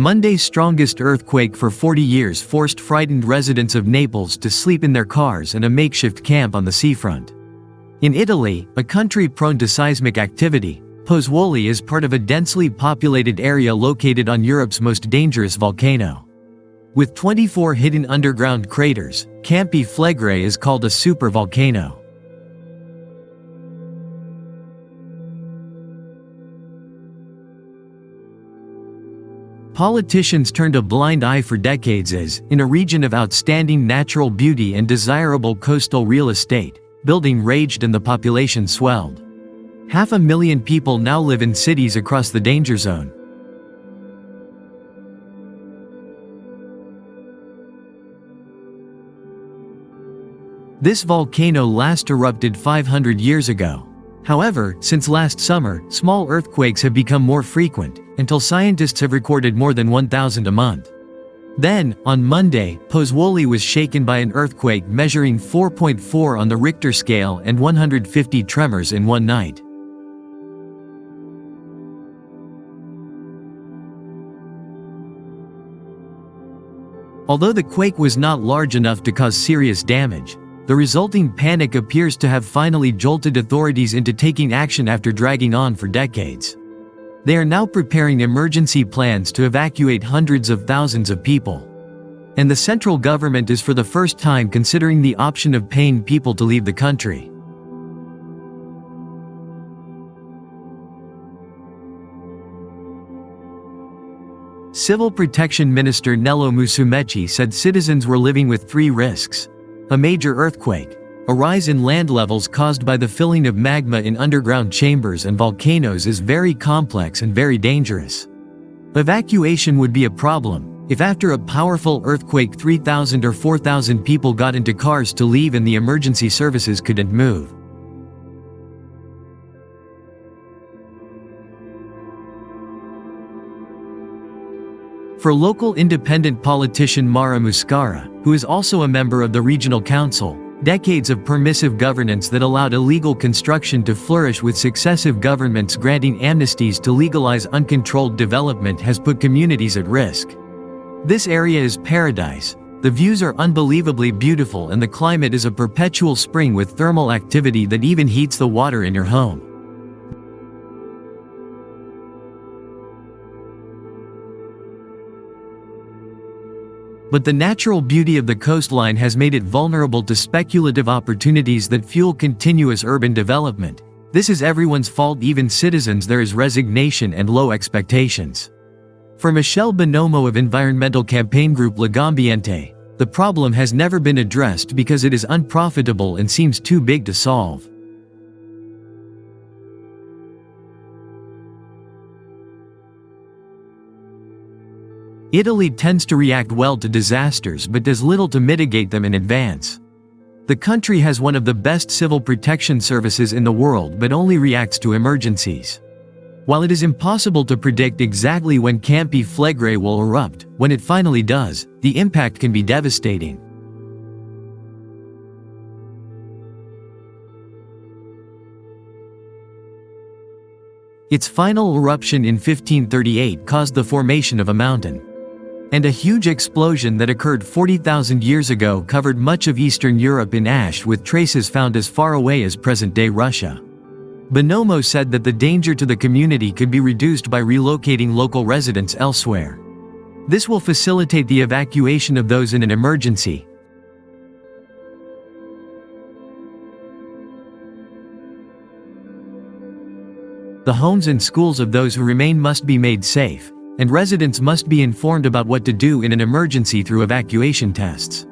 Monday's strongest earthquake for 40 years forced frightened residents of Naples to sleep in their cars in a makeshift camp on the seafront. In Italy, a country prone to seismic activity, Pozzuoli is part of a densely populated area located on Europe's most dangerous volcano. With 24 hidden underground craters, Campi Flegrei is called a supervolcano. Politicians turned a blind eye for decades as, in a region of outstanding natural beauty and desirable coastal real estate, building raged and the population swelled. 500,000 people now live in cities across the danger zone. This volcano last erupted 500 years ago. However, since last summer, small earthquakes have become more frequent, until scientists have recorded more than 1,000 a month. Then, on Monday, Pozzuoli was shaken by an earthquake measuring 4.4 on the Richter scale and 150 tremors in one night. Although the quake was not large enough to cause serious damage, the resulting panic appears to have finally jolted authorities into taking action after dragging on for decades. They are now preparing emergency plans to evacuate hundreds of thousands of people. And the central government is for the first time considering the option of paying people to leave the country. Civil Protection Minister Nello Musumeci said citizens were living with three risks: a major earthquake, a rise in land levels caused by the filling of magma in underground chambers and volcanoes is very complex and very dangerous. Evacuation would be a problem if after a powerful earthquake 3,000 or 4,000 people got into cars to leave and the emergency services couldn't move. For local independent politician Mara Muscara, who is also a member of the regional council, decades of permissive governance that allowed illegal construction to flourish with successive governments granting amnesties to legalize uncontrolled development has put communities at risk. This area is paradise. The views are unbelievably beautiful and the climate is a perpetual spring with thermal activity that even heats the water in your home. But the natural beauty of the coastline has made it vulnerable to speculative opportunities that fuel continuous urban development. This is everyone's fault, even citizens. There is resignation and low expectations. For Michelle Bonomo of environmental campaign group Legambiente, the problem has never been addressed because it is unprofitable and seems too big to solve. Italy tends to react well to disasters but does little to mitigate them in advance. The country has one of the best civil protection services in the world but only reacts to emergencies. While it is impossible to predict exactly when Campi Flegrei will erupt, when it finally does, the impact can be devastating. Its final eruption in 1538 caused the formation of a mountain. And a huge explosion that occurred 40,000 years ago covered much of Eastern Europe in ash, with traces found as far away as present-day Russia. Bonomo said that the danger to the community could be reduced by relocating local residents elsewhere. This will facilitate the evacuation of those in an emergency. The homes and schools of those who remain must be made safe, and residents must be informed about what to do in an emergency through evacuation tests.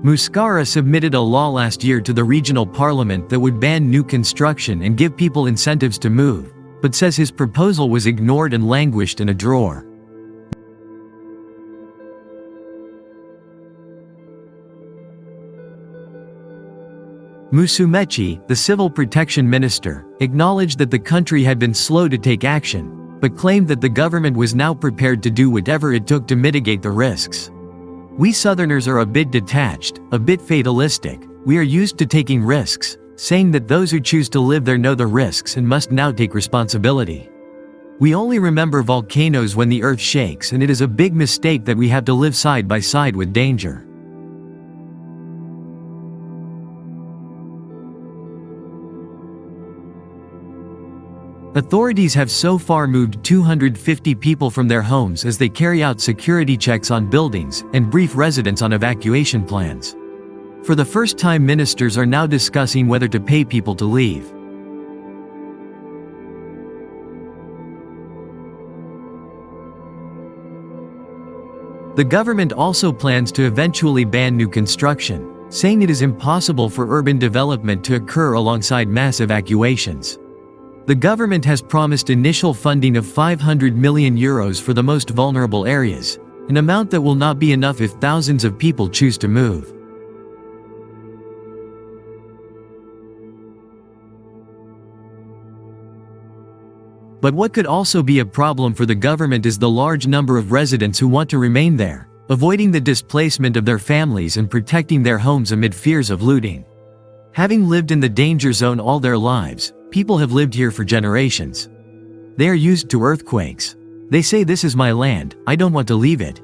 Muscara submitted a law last year to the regional parliament that would ban new construction and give people incentives to move, but says his proposal was ignored and languished in a drawer. Musumeci, the civil protection minister, acknowledged that the country had been slow to take action, but claimed that the government was now prepared to do whatever it took to mitigate the risks. "We Southerners are a bit detached, a bit fatalistic. We are used to taking risks," saying that those who choose to live there know the risks and must now take responsibility. We only remember volcanoes when the earth shakes, and it is a big mistake that we have to live side by side with danger. Authorities have so far moved 250 people from their homes as they carry out security checks on buildings and brief residents on evacuation plans. For the first time, ministers are now discussing whether to pay people to leave. The government also plans to eventually ban new construction, saying it is impossible for urban development to occur alongside mass evacuations. The government has promised initial funding of €500 million for the most vulnerable areas, an amount that will not be enough if thousands of people choose to move. But what could also be a problem for the government is the large number of residents who want to remain there, avoiding the displacement of their families and protecting their homes amid fears of looting. Having lived in the danger zone all their lives, people have lived here for generations. They are used to earthquakes. They say, "This is my land, I don't want to leave it."